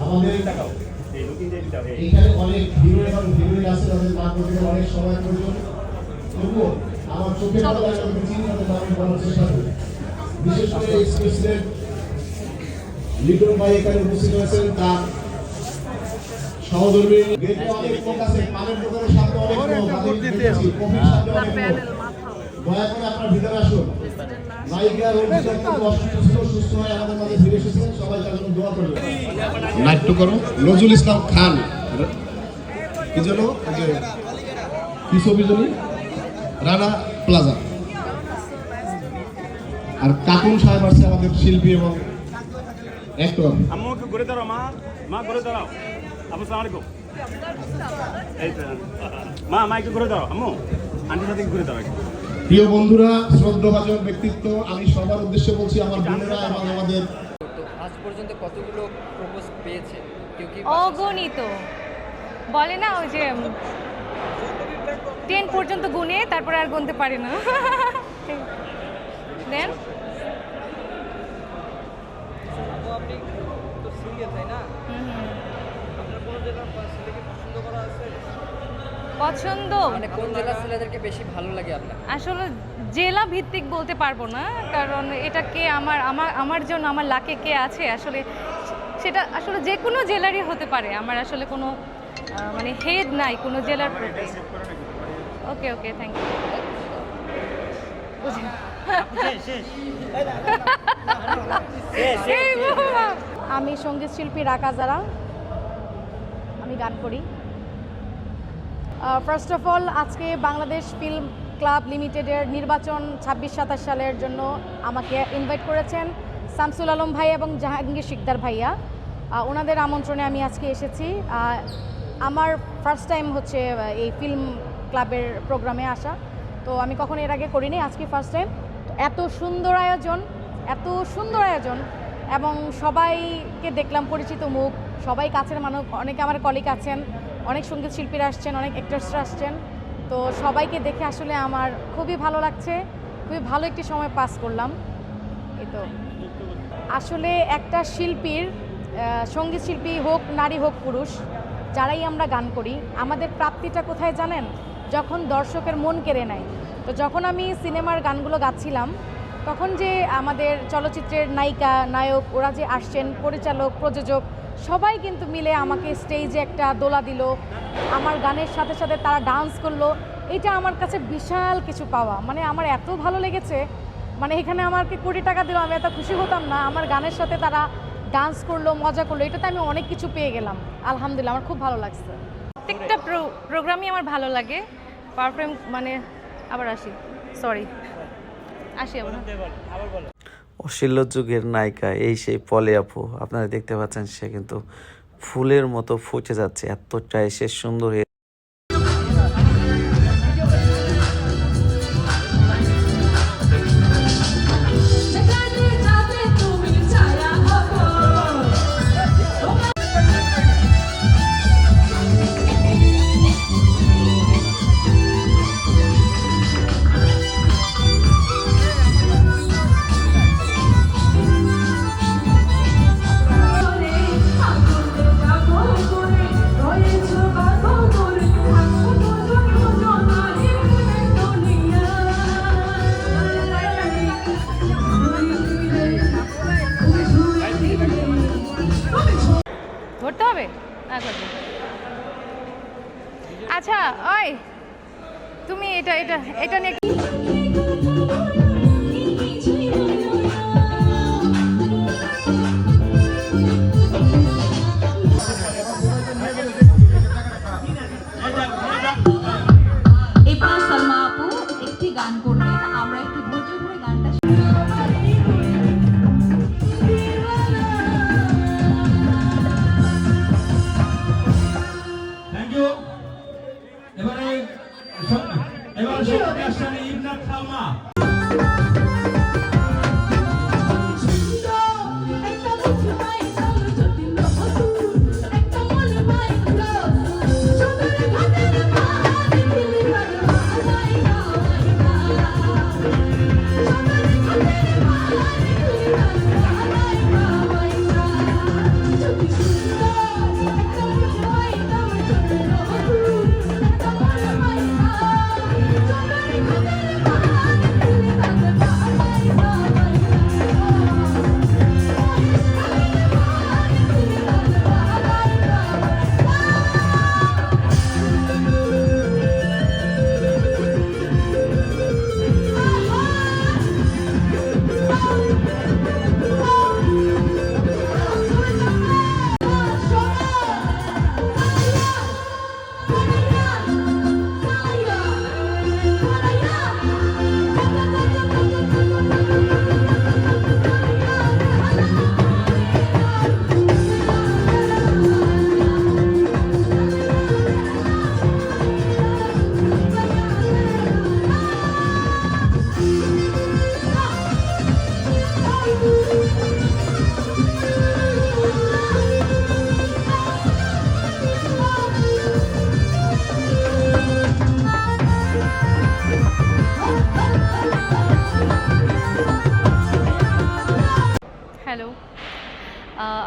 আমাদের এখানে অনেক হিরো এবং হিরোইন আছে, তাদের নাম করতে অনেক সময় প্রয়োজন। তবুও আমার চোখে চিন্তাতে আমি বলার চেষ্টা করি। বিশেষ করে এক্সপ্রেসিডেন্ট লিটন ভাই এখানে উপস্থিত হয়েছেন, তার সহধর্মী অনেক লোক আছে, পানের দোকানের সামনে অনেক লোক, দয়া করে আপনার ভিতরে আসুন। নায়িকা সুস্থ হয়ে আমাদের মাঝে ফিরে এসেছেন, সবাই তার জন্য দোয়া করবেন। নাট্যকর নজরুল ইসলাম খান কি যেন কি ছবি জানি রানা প্লাজা, আর কাকুন সাহেব আছে আমাদের শিল্পী এবং অ্যাক্টর। আম্মুকে ঘুরে দাঁড়াও, মা ঘুরে দাঁড়াও। আম্মু সালাম আলাইকুম। মা একটু ঘুরে দাঁড়াও, আম্মু আন্টির সাথে ঘুরে দাঁড়াও। প্রিয় বন্ধুরা, শ্রদ্ধাভাজন ব্যক্তিত্ব, আমি সবার উদ্দেশ্যে বলছি, আমার বোনেরা এবং আমাদের আজ পর্যন্ত কতগুলো প্রপোজ পেয়েছে? কেউ কি অগণিত, বলে না ওই যে 10 পর্যন্ত গুনে তারপরে আর গুনতে পারি না। দেন আপনি তো সিঙ্গেল তাই না? আপনার কোন জেলার ছেলেকে পছন্দ করা আছে? পছন্দ মানে কোন জেলার ছেলেদেরকে বেশি ভালো লাগে আপনার? আসলে জেলা ভিত্তিক বলতে পারবো না, কারণ এটা কে আমার জন্য আমার লাকে কে আছে, আসলে সেটা আসলে যে কোনো জেলারই হতে পারে। আমার আসলে কোনো মানে হেড নাই কোনো জেলার প্রতি। ওকে ওকে, থ্যাংক ইউ। আমি সঙ্গীত শিল্পী রাকা যারা, আমি গান করি। ফার্স্ট অফ অল, আজকে বাংলাদেশ ফিল্ম ক্লাব লিমিটেডের নির্বাচন 26-27 সালের জন্য আমাকে ইনভাইট করেছেন শামসুল আলম ভাই এবং জাহাঙ্গীর শিকদার ভাইয়া। ওনাদের আমন্ত্রণে আমি আজকে এসেছি। আমার ফার্স্ট টাইম হচ্ছে এই ফিল্ম ক্লাবের প্রোগ্রামে আসা, তো আমি কখনো এর আগে করিনি, আজকে ফার্স্ট টাইম। এত সুন্দর আয়োজন এবং সবাইকে দেখলাম পরিচিত মুখ, সবাই কাছের মানুষ, অনেকে আমার কলিগ আছেন, অনেক সঙ্গীত শিল্পীরা আসছেন, অনেক অ্যাক্টরসরা আসছেন। তো সবাইকে দেখে আসলে আমার খুবই ভালো লাগছে, খুবই ভালো একটি সময় পাস করলাম। এই তো আসলে একটা শিল্পীর, সঙ্গীত শিল্পী হোক নারী হোক পুরুষ, যারাই আমরা গান করি, আমাদের প্রাপ্তিটা কোথায় জানেন? যখন দর্শকের মন কেড়ে নেয়। তো যখন আমি সিনেমার গানগুলো গাচ্ছিলাম, তখন যে আমাদের চলচ্চিত্রের নায়িকা নায়ক ওরা যে আসছেন, পরিচালক প্রযোজক সবাই কিন্তু মিলে আমাকে স্টেজে একটা দোলা দিল, আমার গানের সাথে সাথে তারা ডান্স করলো। এটা আমার কাছে বিশাল কিছু পাওয়া, মানে আমার এত ভালো লেগেছে, মানে এখানে আমাকে কোটি টাকা দিল আমি এত খুশি হতাম না, আমার গানের সাথে তারা ডান্স করলো, মজা করলো, এটাতে আমি অনেক কিছু পেয়ে গেলাম। আলহামদুলিল্লাহ, আমার খুব ভালো লাগছে। প্রত্যেকটা প্রোগ্রামই আমার ভালো লাগে। পারফর্ম মানে আবার আসি আবার অশ্লীল যুগের নায়িকা এই সেই পলি আপু, আপনারা দেখতে পাচ্ছেন সে কিন্তু ফুলের মতো ফুটে যাচ্ছে, এতটাই সে সুন্দর। ধরতে হবে? আচ্ছা, ওই তুমি এটা নিয়ে এবার সালমা আপু একটি গান করবেন, আমরা একটু ধৈর্য ধরে গানটা এবারে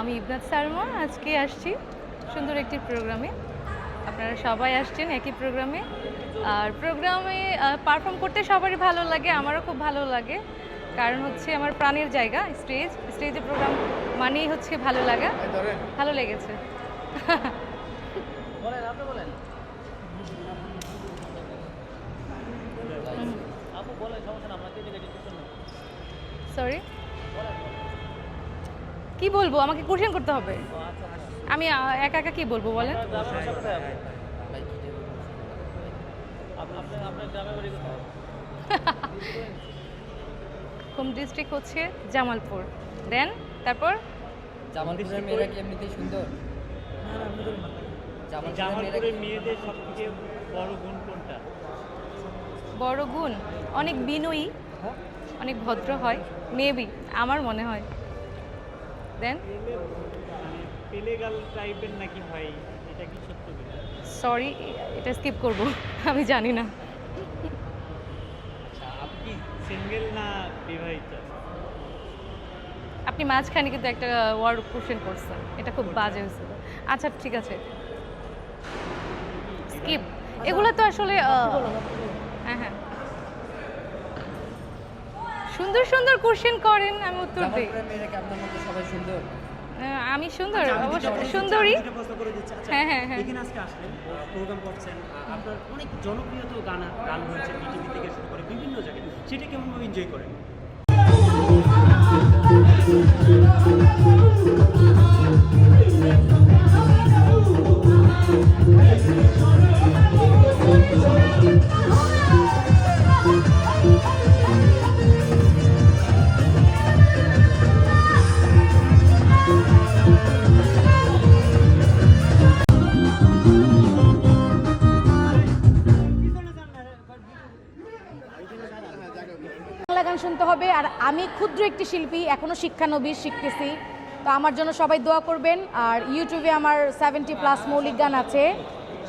আমি ইবনাত সারমা আজকে আসছি সুন্দর একটি প্রোগ্রামে। আপনারা সবাই আসছেন একই প্রোগ্রামে, আর প্রোগ্রামে পারফর্ম করতে সবারই ভালো লাগে, আমারও খুব ভালো লাগে, কারণ হচ্ছে আমার প্রাণের জায়গা স্টেজে প্রোগ্রাম মানেই হচ্ছে ভালো লাগা। ভালো লেগেছে। বলেন, আপনি বলেন। আপু বলেন, সমস্যা না, আমরা কে দিকে ডিসকাশন না। সরি, কি বলবো? আমাকে কোশ্চেন করতে হবে। আমি একা একা কি বলবো বলেন? আপনার গ্রামের বাড়ি কোথায়? হোম ডিস্ট্রিক্ট হচ্ছে জামালপুর। দেন তারপর জামালপুরের মেয়েরা কি এমনিতেই সুন্দর? জামালপুরের মেয়েদের সবথেকে বড় গুণ কোনটা? বড় গুণ অনেক বিনয়ী, অনেক ভদ্র হয়, মেবি আমার মনে হয়। দেন পেলেগাল টাইপের নাকি হয়, এটা কি সত্য? সরি, এটা স্কিপ করব, আমি জানি না। আপনি কি সিঙ্গেল না বিবাহিত? আপনি মাঝখানে কিন্তু একটা ওয়ার্ড কোশ্চেন করছেন, এটা খুব বাজে হয়েছিল। আচ্ছা ঠিক আছে, স্কিপ। এগুলো তো আসলে হ্যাঁ হ্যাঁ, সুন্দর সুন্দর কোশ্চেন করেন, আমি উত্তর দিই। মেয়েরা কি আপনার মতো সবাই সুন্দর? আমি সুন্দর, অবশ্য সুন্দরী। হ্যাঁ হ্যাঁ হ্যাঁ। এখানে আজকে আসলেন, প্রোগ্রাম করছেন, আপনার অনেক জনপ্রিয় তো গান হয়েছে বিটিভি থেকে শুরু করে বিভিন্ন জায়গায়, সেটা কেমনভাবে এনজয় করেন? বাংলা গান শুনতে হবে। আর আমি ক্ষুদ্র একটি শিল্পী, এখনও শিক্ষানবিশ, শিখতেছি। তো আমার জন্য সবাই দোয়া করবেন। আর ইউটিউবে আমার 70+ মৌলিক গান আছে,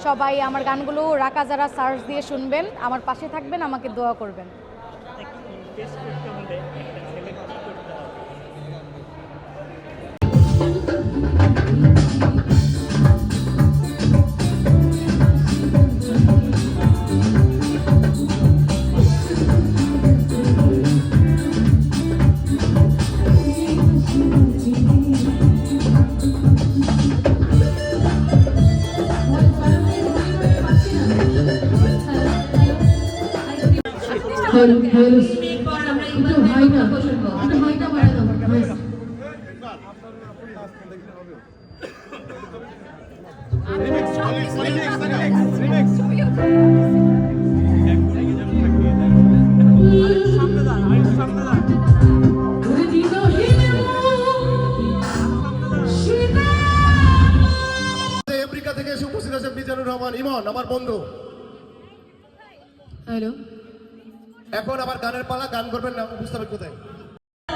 সবাই আমার গানগুলো রাকা যারা সার্চ দিয়ে শুনবেন, আমার পাশে থাকবেন, আমাকে দোয়া করবেন। এরপর আমরা ইকবাল ভাইয়ের বক্তব্য শুনবো। একটু ভাইটা বাড়া দাও। আমেরিকা থেকে এসে উপস্থিত আছেন মিজানুর রহমান ইমন, আমার বন্ধু। হ্যালো, এখন আবার গানের পালা, গান করবেন না, উপস্থাপক কোথায়?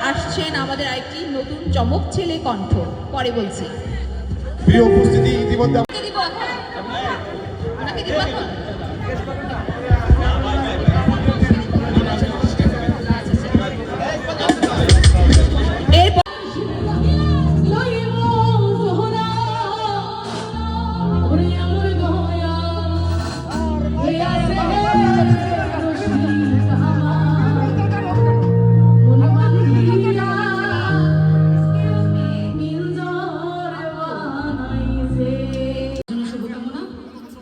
আসছেন আমাদের আরেকটি নতুন চমক ছেলে কণ্ঠ, পরে বলছি। প্রিয় উপস্থিতি, ইতিমধ্যে ওনাকে দিব এখন? ওনাকে দিব এখন? এরপর শুভকামনা।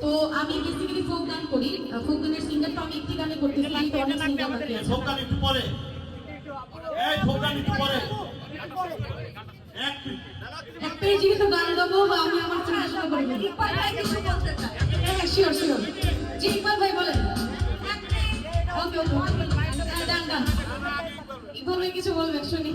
তো আমি বেসিক্যালি ফোক গান করি, ফোক গানের সিঙ্গার তো আমি একটি গানে করতেছি, তো অনেক সিঙ্গার বাকি আছে। গান একটু পরে, এই গান একটু পরে, এক পেজে কিন্তু গান গাবো, বা আমি আমার চেষ্টা করব। ইকবাল ভাই কিছু বলতে চায়? হ্যাঁ, শিওর। জি ইকবাল ভাই বলেন। ওকে, ডান। ইকবাল ভাই কিছু বলবেন, শুনি।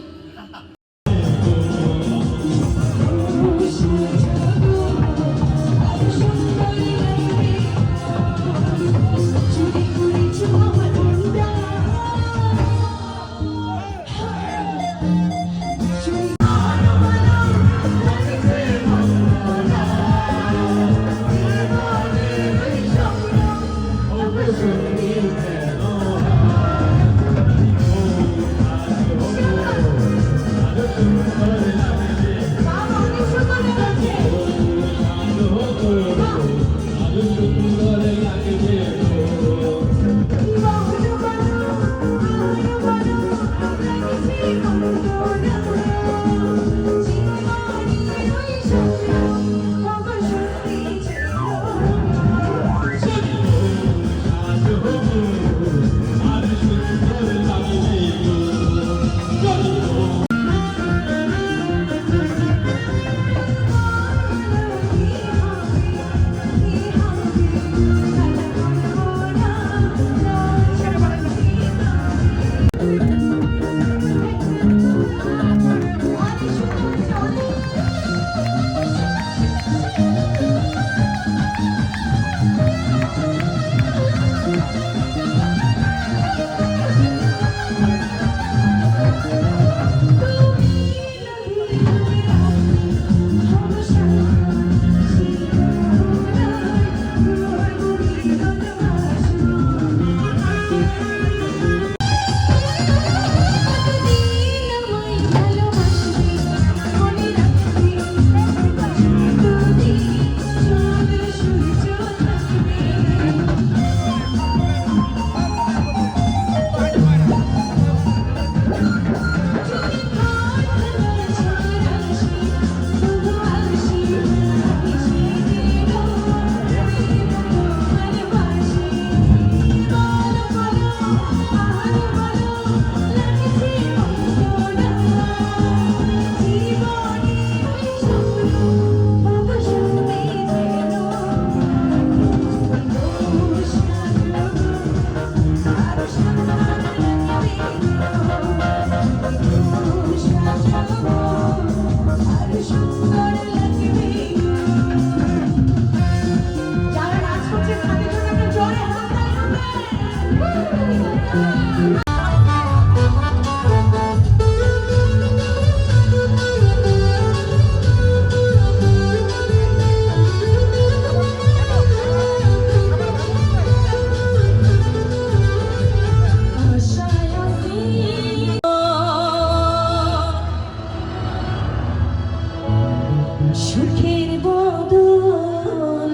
সুখের বদল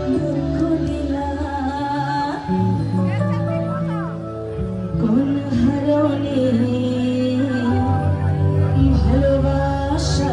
দুঃখ দিলা কোন হারণে ভালোবাসা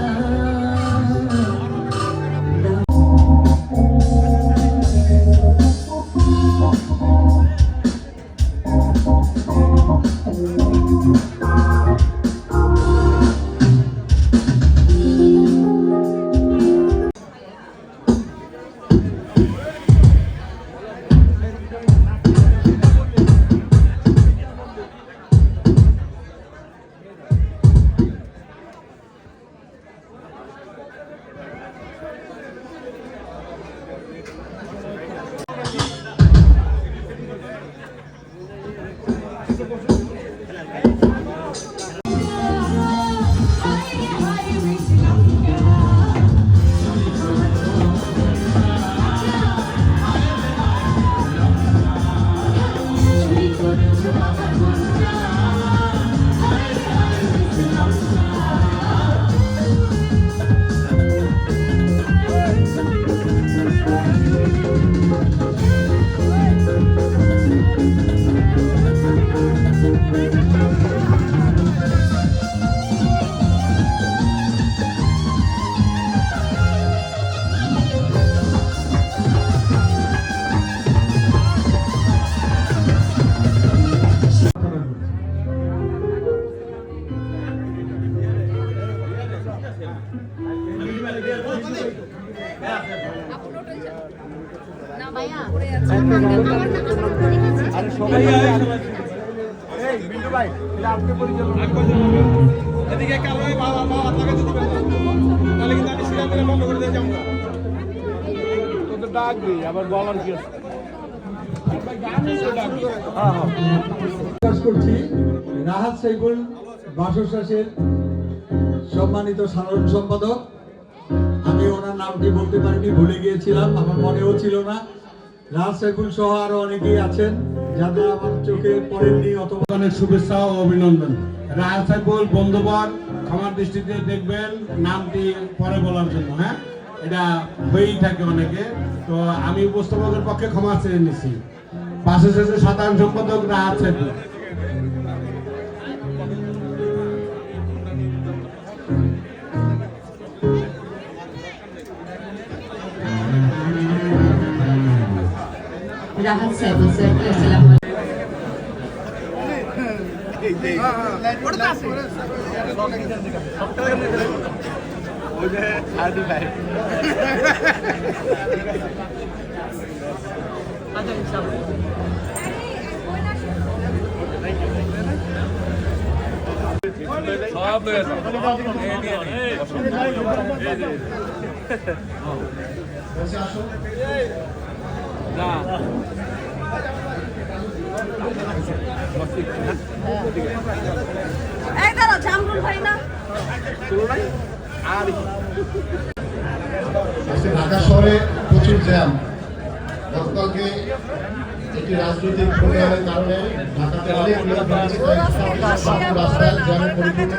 প্রকাশ করছি রাহাত সাইফুল বাসশ্বাসের সম্মানিত সাধারণ সম্পাদক। আমি ওনার নামটি বলতে পারিনি, ভুলে গিয়েছিলাম, আমার মনেও ছিল না। রাহাত সাইফুল সহ আরো অনেকেই আছেন যারা আমার চোখে পড়েননি অথবা অনেক শুভেচ্ছা ও অভিনন্দন। রাহাত সাইফুল বন্ধুবর ক্ষমার দৃষ্টিতে দেখবেন নামটি পরে বলার জন্য। হ্যাঁ, এটা হয়েই থাকে অনেকে, তো আমি উপস্থাপকের পক্ষে ক্ষমা চেয়ে নিচ্ছি। পাশে শেষে সাধারণ সম্পাদক রাহাত সাইফুল। রাহাত সাইফুল স্যার, আসসালামু আলাইকুম। ঢাকা শহরে প্রচুর জ্যাম। গতকালকে একটি রাজনৈতিক প্রোগ্রামের কারণে ঢাকাতে অনেক লোক হয়েছে, রাস্তায় জ্যামে পরিপূর্ণ।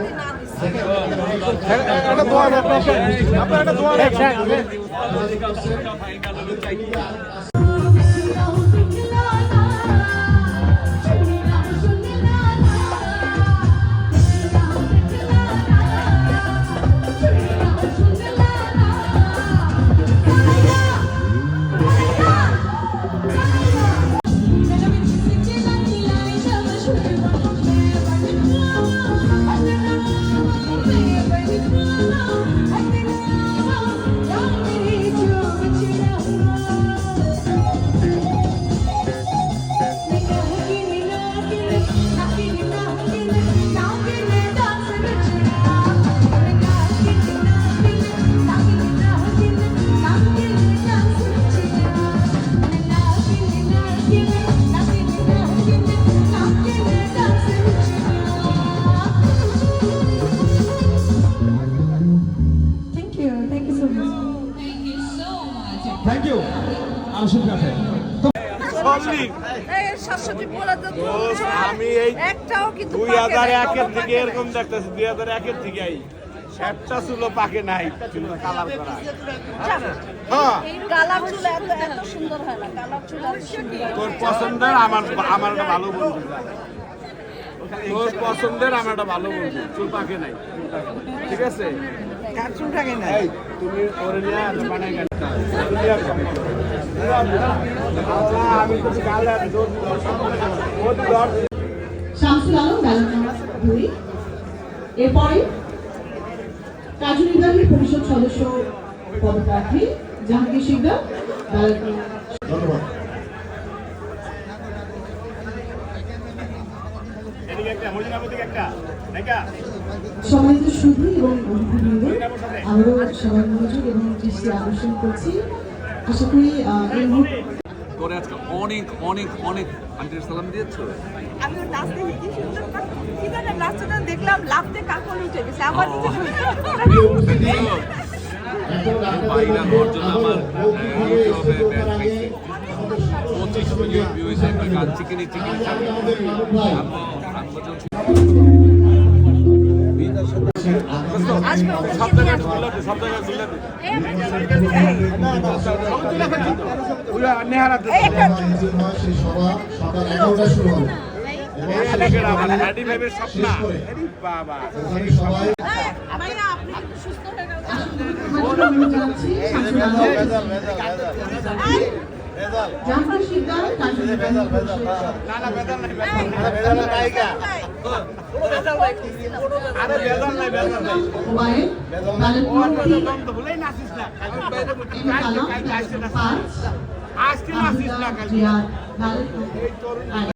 থ্যাংক ইউ আনসুল কাফে। আমি এই 2001 থেকে এরকম দেখতেছি, 2001 থেকে একটা চুলো পাকে নাই, চুলো কালার করা। হ্যাঁ, কালার চুল এত সুন্দর হয় না, কালার চুল এত সুন্দর। তোর পছন্দের আমার একটা ভালো বন্ধু, তোর পছন্দের আমার একটা ভালো বন্ধু, চুল পাকে নাই, ঠিক আছে? কার চুল থাকে না? এই তুমি ওরে নিয়ে বানাই কেন? আমি তো গালে দৌড় শামসুল আলম ব্যালট নম্বর 2। এরপরে কার্যনির্বাহী পরিষদ সদস্য পদপ্রার্থী জাহাঙ্গীর শিকদার ব্যালট নম্বর। ধন্যবাদ। সম্মানিত সুধী এবং অতিথিবৃন্দ, আবারও সবার মনোযোগ এবং দৃষ্টি আকর্ষণ করছি। আশা করি এই মুহূর্তে করে আজকে অনেক অনেক অনেক আন্টির সালাম দিয়েছো। আমি ওর নাচ দেখে কি সুন্দর কি জানে নাচটা দেখলাম, লাফতে কাকল উঠে গেছে আমার নিজে। বাইরা হওয়ার জন্য আমার ইউটিউবে ব্যান পাইছি 25 মিলিয়ন ভিউজ একটা গান চিকেনি চিকেনি সেই সভা সকাল 11টায় শুরু হবে ওখানে সবাই জানাচ্ছি শামসুল আলম জাহাঙ্গীর শিকদার কার্যনির্বাহী পরিষদ ওয়াইড ব্যালট নম্বর 3 জিয়া ব্যালট নম্বর